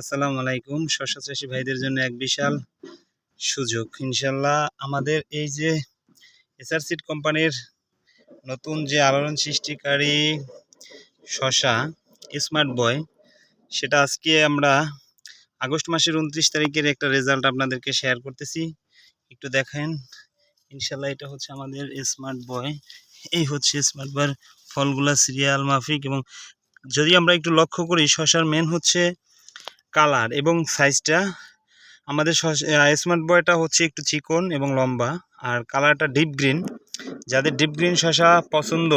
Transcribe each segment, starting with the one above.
আসসালামু আলাইকুম। শস্য চাষী ভাইদের জন্য এক বিশাল সুযোগ ইনশাল্লাহ। আমাদের এই যে এসআর সিড কোম্পানির নতুন যে আলোড়ন সৃষ্টিকারী শশা স্মার্ট বয়, সেটা আজকে আমরা আগস্ট মাসের 29 তারিখের একটা রেজাল্ট আপনাদেরকে শেয়ার করতেছি। একটু দেখেন ইনশাল্লাহ, এটা হচ্ছে আমাদের স্মার্ট বয়। এই হচ্ছে স্মার্ট বয়ের ফলগুলা সিরিয়াল মাফিক, এবং যদি আমরা একটু লক্ষ্য করি শশার মেন হচ্ছে কালার এবং সাইজটা। আমাদের স্মার্ট বয়টা হচ্ছে একটু চিকন এবং লম্বা, আর কালারটা ডিপ গ্রিন। যাদের ডিপ গ্রিন শশা পছন্দ,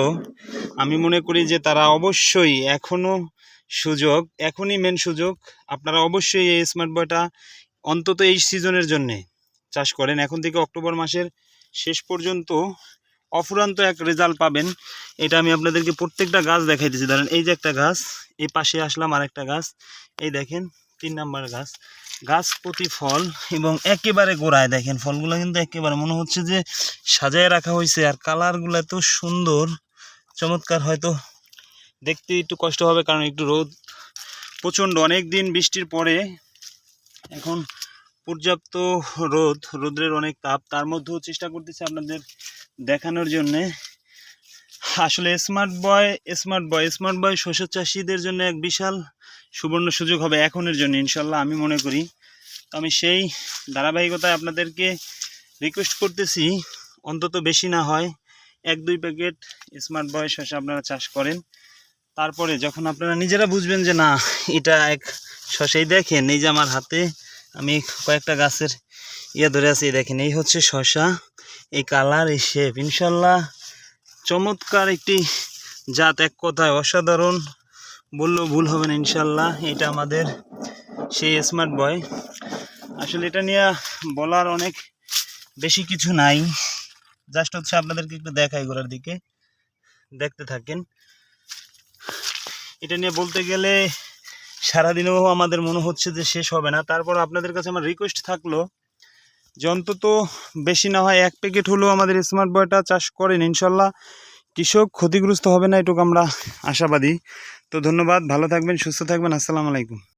আমি মনে করি যে তারা অবশ্যই এখনই মেন সুযোগ। আপনারা অবশ্যই এই স্মার্ট বয়টা অন্তত এই সিজনের জন্যে চাষ করেন। এখন থেকে অক্টোবর মাসের শেষ পর্যন্ত অফুরান্ত এক রেজাল্ট পাবেন। এটা আমি আপনাদেরকে প্রত্যেকটা গাছ দেখাইতেছি। ধরেন এই যে একটা গাছ, এই পাশে আসলাম আর একটা গাছ, এই দেখেন 3 নাম্বার গাছ প্রতি ফল, এবং একেবারে গোড়ায় দেখেন ফলগুলো কিন্তু একেবারে মনে হচ্ছে যে সাজায় রাখা হয়েছে। আর কালারগুলো এত সুন্দর চমৎকার। হয়তো দেখতে একটু কষ্ট হবে কারণ একটু রোদ প্রচণ্ড, অনেক দিন বৃষ্টির পরে এখন পর্যাপ্ত রোদ্রের অনেক তাপ, তার মধ্যেও চেষ্টা করতেছি আপনাদের দেখানোর জন্যে। আসলে স্মার্ট বয় শস্য চাষিদের জন্য এক বিশাল সুবর্ণ সুযোগ হবে এখনের জন্য ইনশাল্লাহ, আমি মনে করি। তো আমি সেই ধারাবাহিকতায় আপনাদেরকে রিকোয়েস্ট করতেছি, অন্তত বেশি না হয় 1-2 প্যাকেট স্মার্ট বয় শস্য আপনারা চাষ করেন। তারপরে যখন আপনারা নিজেরা বুঝবেন যে না এটা এক শস্যই, দেখেন এই যে আমার হাতে আমি কয়েকটা গাছের ধরে আছি, দেখেন এই হচ্ছে শশা, এই কালার, এই শেপ, ইনশাল্লাহ চমৎকার একটি জাত। এক কথায় অসাধারণ বললেও ভুল হবে না ইনশাল্লাহ। এটা আমাদের সেই স্মার্ট বয়। আসলে এটা নিয়ে বলার অনেক বেশি কিছু নাই, জাস্ট হচ্ছে আপনাদেরকে একটু দেখাই, গোড়ার দিকে দেখতে থাকেন। এটা নিয়ে বলতে গেলে সারাদিনেও আমাদের মনে হচ্ছে যে শেষ হবে না। তারপর আপনাদের কাছে আমার রিকোয়েস্ট থাকলো যে অন্তত বেশি না হয় 1 প্যাকেট হলেও আমাদের স্মার্ট বয়টা চাষ করেন, ইনশাল্লাহ কৃষক ক্ষতিগ্রস্ত হবে না, এটুকু আমরা আশাবাদী। তো ধন্যবাদ, ভালো থাকবেন, সুস্থ থাকবেন, আসসালামু আলাইকুম।